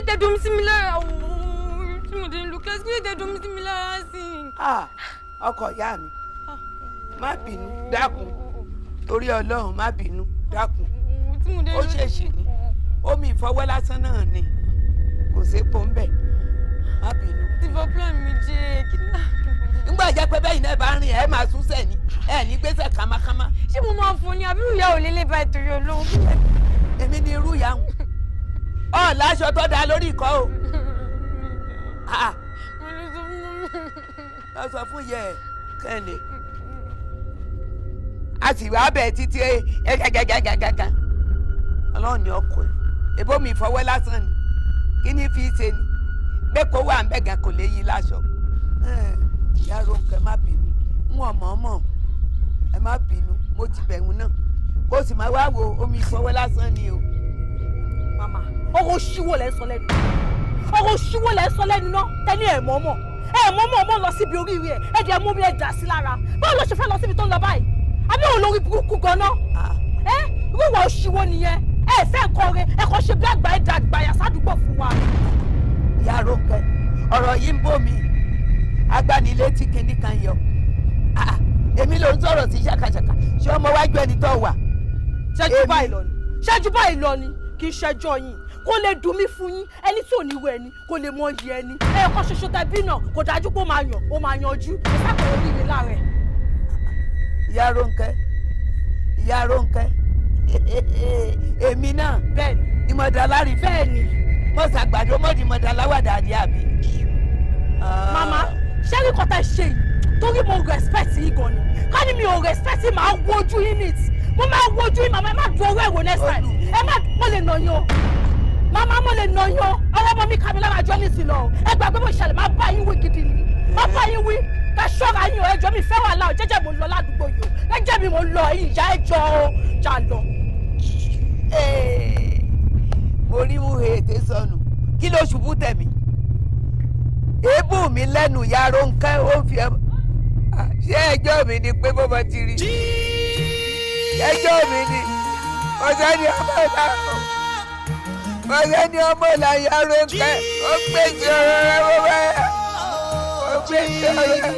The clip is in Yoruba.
tẹ domi sí mi lára tí mo dé ń lo kíláàsì kí ló tẹ domi sí mi lára sí i. ọkọ ìyá mi má bínú dákun torí Ọlọ́run má bínú dákun ó ṣèṣì ní omi ìfọwọ́ lásán náà ni kò sépo ń bẹ̀ má bínú. development mi jẹ́ kí náà. nígbà jẹ́ pé bẹ́yìn náà bá rìn ẹ̀ máa sún sẹ́ni ẹ̀ ní gbèsè kámákámá. ṣé mo máa fún ni àbí ìyá ò lélẹ̀ báyìí torí Ọlọ́run. èmi ni irú ìyá hùn ọ láṣọ tó dáa lórí ìkọ́ o. mo lè sọ fún mi. lọ sọ fún yẹ ẹ kẹ́ni a sì wá bẹ̀ títí gàgàgàgàgà Ọlọ́run ni ọkọ ẹ̀ èbó mi ìfọwọ́ lásán ni kí ni fi ṣe ni bẹ́ẹ̀ kó wà ń bẹ̀ gan kò lè yí láṣọ. ìyá Rónkẹ́ má bínú ń wọ̀n mọ̀ọ́mọ̀ ẹ má bínú mo ti bẹ̀rù náà kó sì máa wá wo omi ìfọwọ́ lásán ni o. màmá ọ̀rọ̀ ṣíwó lẹ́ sọ lẹ́nu ọ̀rọ̀ ṣíwó lẹ́ sọ lẹ́nu náà tẹ́lẹ̀ ẹ̀ mọ̀ọ́mọ̀ ọmọ lọ síbi oríire ẹ̀ dẹ̀ mú mi ẹ̀ dà sí lára báwo ló ṣe fẹ́ lọ síbi tó ń lọ báyìí àbí òun lórí burúkú gan-an wíwà òṣìwò nìyẹn ẹ fẹ́ nǹkan rẹ ẹ kàn ṣe bí àgbà ẹ̀dá àgbàyà sádùúgbò fún wa. ìyá Rónkẹ́ ọ̀rọ̀ yìí ń bò mí agbanilétí kìíní kan yọ èmi ló ń sọ̀rọ̀ sí ṣàkàṣàkà ṣé ọmọ wájú ẹni tó wà. ṣẹ́jú báyìí lọ ni kì í ṣẹjọ́ yín kó lè dùn mí fún yín ẹni tí ò ní wọ ẹni kó lè mọ iyì ẹni ẹ̀ẹ̀kan ṣoṣo tẹbí náà kò dájú pé ó máa yanjú ìsákòó oríire láàrẹ̀. ìyá Rónkẹ́ èmi náà bẹ́ẹ̀ ni ìmọ̀dàlárì bẹ́ẹ̀ ni mo ṣàgbàdo mọ́dì mọ̀dàláwàdà àdí àbí. màmá ṣé ní kọ́tà ṣe yìí torí mo respect yìí gan ni ká ní mi ò respect yìí máa wojú yín nìt mo máa wojú yín màmá ẹ má du owó ẹ̀wò next time ẹ má mo lè nà yan màmá mo lè nà yan ọwọ́ ọmọ mi kà mí lára jọ nísìnyí lọ ẹ gbàgbé mo ṣẹlẹ̀ má bá yín wí gidi ni má bá yín wí ká ṣọ́ra yín o ẹjọ́ mi fẹ́ wà láò jẹ́jẹ́ mo lọ ládùúgbò yìí o ẹjẹ́ mi mo lọ ìyá ẹjọ́ o jà lọ. mo rí wúhe ètè sọnù kí ló ṣubú tẹ̀mí èébù mi lẹ́nu ìyá Rónkẹ́ ó fi ẹ ṣé ẹjọ́ mi ni pé bó bá ti rí ẹjọ́ mi ni ọ̀sẹ́ni ọmọ ìlà ọ̀sẹ́ni ọmọ ìlà ìyá Rónkẹ́ ó gbèsè ọ̀rọ̀ rẹ̀ wọ́n bẹ́ẹ̀ ó gbèsè ọ̀rọ̀ rẹ̀.